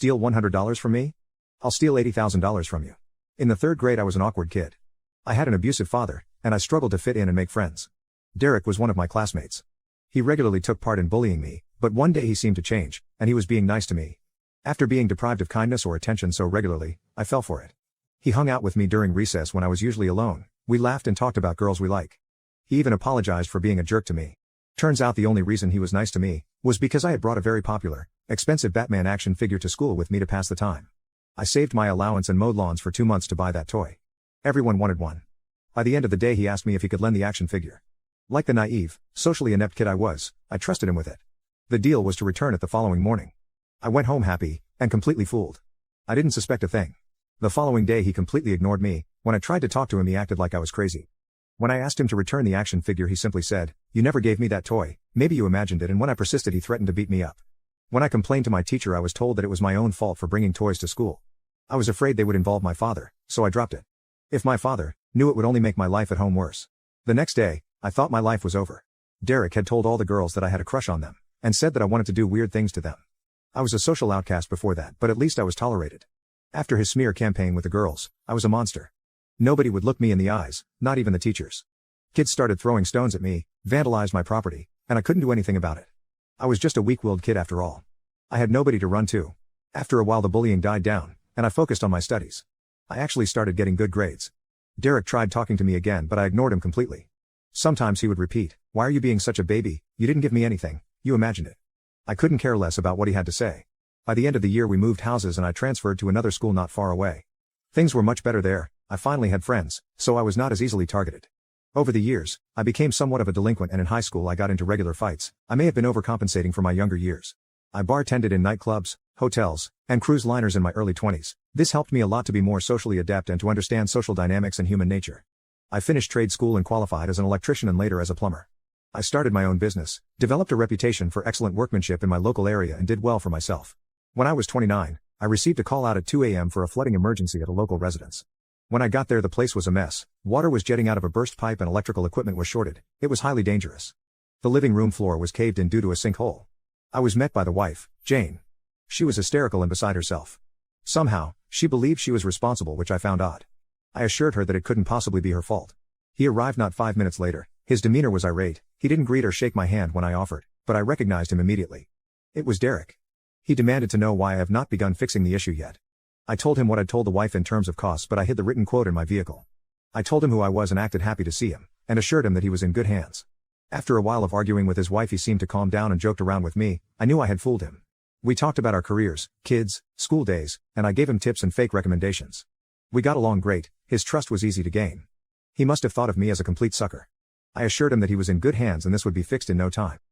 steal $100 from me? I'll steal $80,000 from you. In the third grade I was an awkward kid. I had an abusive father, and I struggled to fit in and make friends. Derek was one of my classmates. He regularly took part in bullying me, but one day he seemed to change, and he was being nice to me. After being deprived of kindness or attention so regularly, I fell for it. He hung out with me during recess when I was usually alone. We laughed and talked about girls we like. He even apologized for being a jerk to me. Turns out the only reason he was nice to me was because I had brought a very popular, expensive Batman action figure to school with me to pass the time. I saved my allowance and mowed lawns for 2 months to buy that toy. Everyone wanted one. By the end of the day he asked me if he could lend the action figure. Like the naive, socially inept kid I was, I trusted him with it. The deal was to return it the following morning. I went home happy, and completely fooled. I didn't suspect a thing. The following day he completely ignored me. When I tried to talk to him he acted like I was crazy. When I asked him to return the action figure he simply said, "You never gave me that toy, maybe you imagined it," and when I persisted he threatened to beat me up. When I complained to my teacher I was told that it was my own fault for bringing toys to school. I was afraid they would involve my father, so I dropped it. If my father knew, it would only make my life at home worse. The next day, I thought my life was over. Derek had told all the girls that I had a crush on them, and said that I wanted to do weird things to them. I was a social outcast before that, but at least I was tolerated. After his smear campaign with the girls, I was a monster. Nobody would look me in the eyes, not even the teachers. Kids started throwing stones at me, vandalized my property, and I couldn't do anything about it. I was just a weak-willed kid after all. I had nobody to run to. After a while the bullying died down, and I focused on my studies. I actually started getting good grades. Derek tried talking to me again, but I ignored him completely. Sometimes he would repeat, "Why are you being such a baby? You didn't give me anything, you imagined it." I couldn't care less about what he had to say. By the end of the year we moved houses and I transferred to another school not far away. Things were much better there. I finally had friends, so I was not as easily targeted. Over the years, I became somewhat of a delinquent, and in high school I got into regular fights. I may have been overcompensating for my younger years. I bartended in nightclubs, hotels, and cruise liners in my early 20s. This helped me a lot to be more socially adept and to understand social dynamics and human nature. I finished trade school and qualified as an electrician and later as a plumber. I started my own business, developed a reputation for excellent workmanship in my local area and did well for myself. When I was 29, I received a call out at 2 a.m. for a flooding emergency at a local residence. When I got there the place was a mess. Water was jetting out of a burst pipe and electrical equipment was shorted. It was highly dangerous. The living room floor was caved in due to a sinkhole. I was met by the wife, Jane. She was hysterical and beside herself. Somehow, she believed she was responsible, which I found odd. I assured her that it couldn't possibly be her fault. He arrived not 5 minutes later. His demeanor was irate. He didn't greet or shake my hand when I offered, but I recognized him immediately. It was Derek. He demanded to know why I have not begun fixing the issue yet. I told him what I'd told the wife in terms of costs, but I hid the written quote in my vehicle. I told him who I was and acted happy to see him, and assured him that he was in good hands. After a while of arguing with his wife he seemed to calm down and joked around with me. I knew I had fooled him. We talked about our careers, kids, school days, and I gave him tips and fake recommendations. We got along great. His trust was easy to gain. He must have thought of me as a complete sucker. I assured him that he was in good hands and this would be fixed in no time.